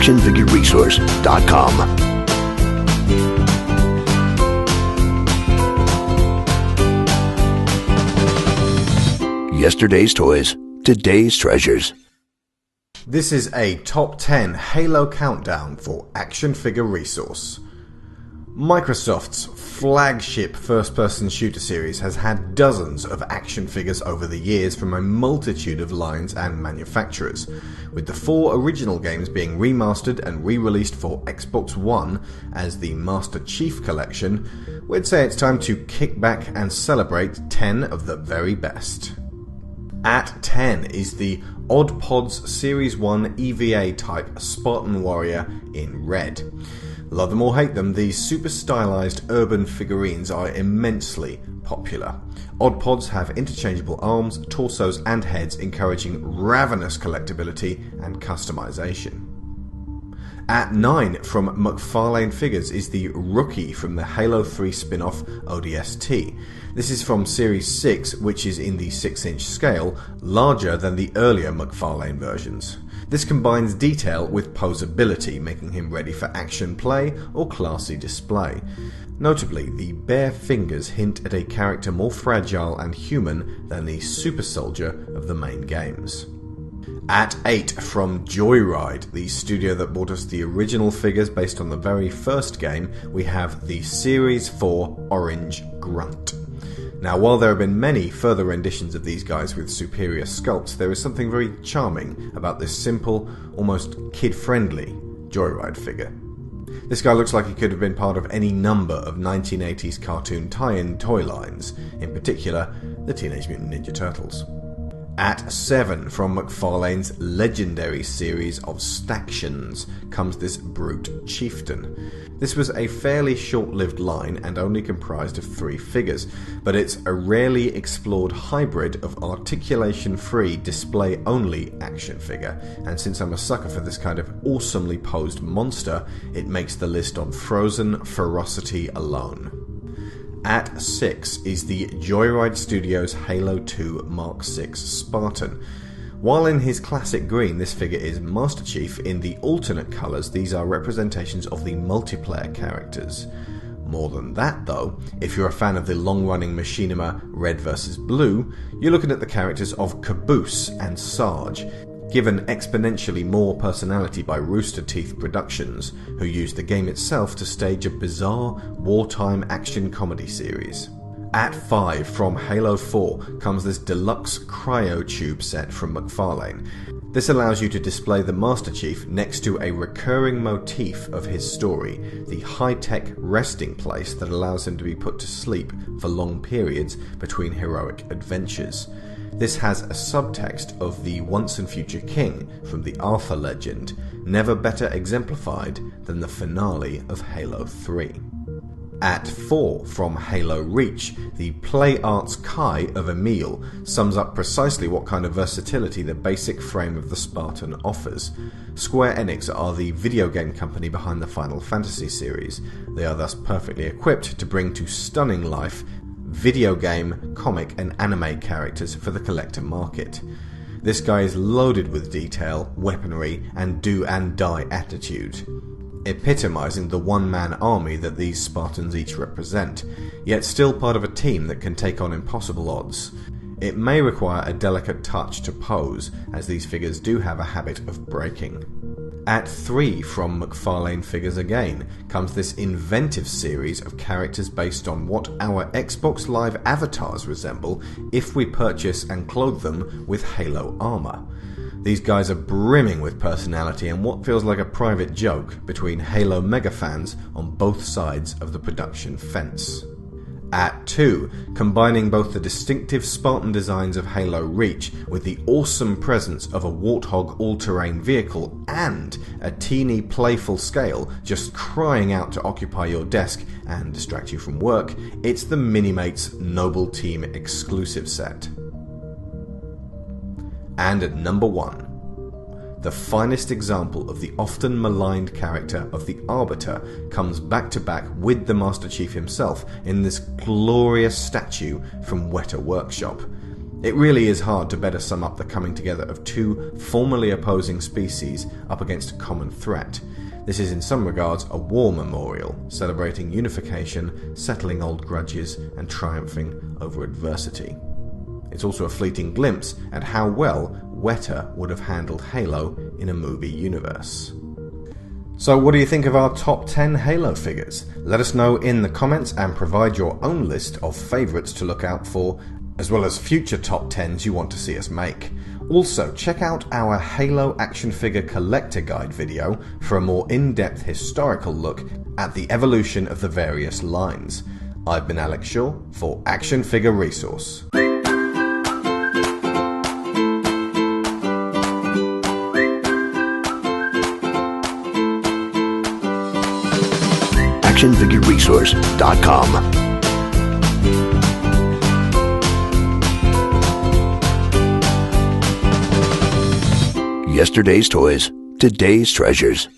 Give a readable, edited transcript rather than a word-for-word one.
ActionFigureResource.com. Yesterday's toys, today's treasures. This is a top 10 Halo countdown for ActionFigureResource. Microsoft's flagship first-person shooter series has had dozens of action figures over the years from a multitude of lines and manufacturers, with the 4 original games being remastered and re-released for Xbox One as the Master Chief Collection. We'd say it's time to kick back and celebrate 10 of the very best. At 10 is the Odd Pods Series 1 EVA type Spartan Warrior in red. Love them or hate them, these super stylized urban figurines are immensely popular. Odd Pods have interchangeable arms, torsos and heads, encouraging ravenous collectability and customization. At 9 from McFarlane Figures is the Rookie from the Halo 3 spin-off ODST. This is from Series 6, which is in the 6-inch scale, larger than the earlier McFarlane versions. This combines detail with posability, making him ready for action play or classy display. Notably, the bare fingers hint at a character more fragile and human than the super soldier of the main games. At 8 from Joyride, the studio that brought us the original figures based on the very first game, we have the Series 4 Orange Grunt. Now, while there have been many further renditions of these guys with superior sculpts, there is something very charming about this simple, almost kid-friendly Joyride figure. This guy looks like he could have been part of any number of 1980s cartoon tie-in toy lines, in particular the Teenage Mutant Ninja Turtles. At 7 from McFarlane's legendary series of Stactions comes this brute Chieftain. This was a fairly short-lived line and only comprised of 3 figures, but it's a rarely explored hybrid of articulation-free, display-only action figure, and since I'm a sucker for this kind of awesomely posed monster, it makes the list on frozen ferocity alone. At 6 is the Joyride Studios Halo 2 Mark VI Spartan. While in his classic green this figure is Master Chief, in the alternate colours these are representations of the multiplayer characters. More than that though, if you're a fan of the long-running machinima Red vs Blue, you're looking at the characters of Caboose and Sarge, given exponentially more personality by Rooster Teeth Productions, who used the game itself to stage a bizarre wartime action comedy series. At 5 from Halo 4 comes this deluxe cryotube set from McFarlane. This allows you to display the Master Chief next to a recurring motif of his story, the high-tech resting place that allows him to be put to sleep for long periods between heroic adventures. This has a subtext of the once and future king from the Arthur legend, never better exemplified than the finale of Halo 3. At 4 from Halo Reach, the Play Arts Kai of Emil sums up precisely what kind of versatility the basic frame of the Spartan offers. Square Enix are the video game company behind the Final Fantasy series. They are thus perfectly equipped to bring to stunning life video game, comic and anime characters for the collector market. This guy is loaded with detail, weaponry and do and die attitude, epitomising the one-man army that these Spartans each represent, yet still part of a team that can take on impossible odds. It may require a delicate touch to pose, as these figures do have a habit of breaking. At 3 from McFarlane Figures again comes this inventive series of characters based on what our Xbox Live avatars resemble if we purchase and clothe them with Halo armor. These guys are brimming with personality and what feels like a private joke between Halo mega fans on both sides of the production fence. At 2, combining both the distinctive Spartan designs of Halo Reach with the awesome presence of a Warthog all-terrain vehicle and a teeny playful scale just crying out to occupy your desk and distract you from work, it's the Minimates Noble Team exclusive set. And at number 1, the finest example of the often maligned character of the Arbiter comes back to back with the Master Chief himself in this glorious statue from Weta Workshop. It really is hard to better sum up the coming together of two formerly opposing species up against a common threat. This is in some regards a war memorial, celebrating unification, settling old grudges, and triumphing over adversity. It's also a fleeting glimpse at how well Weta would have handled Halo in a movie universe. So what do you think of our top 10 Halo figures? Let us know in the comments and provide your own list of favourites to look out for, as well as future top 10s you want to see us make. Also, check out our Halo action figure collector guide video for a more in-depth historical look at the evolution of the various lines. I've been Alex Shaw for ActionFigureResource. ActionFigureResource.com. Yesterday's toys, today's treasures.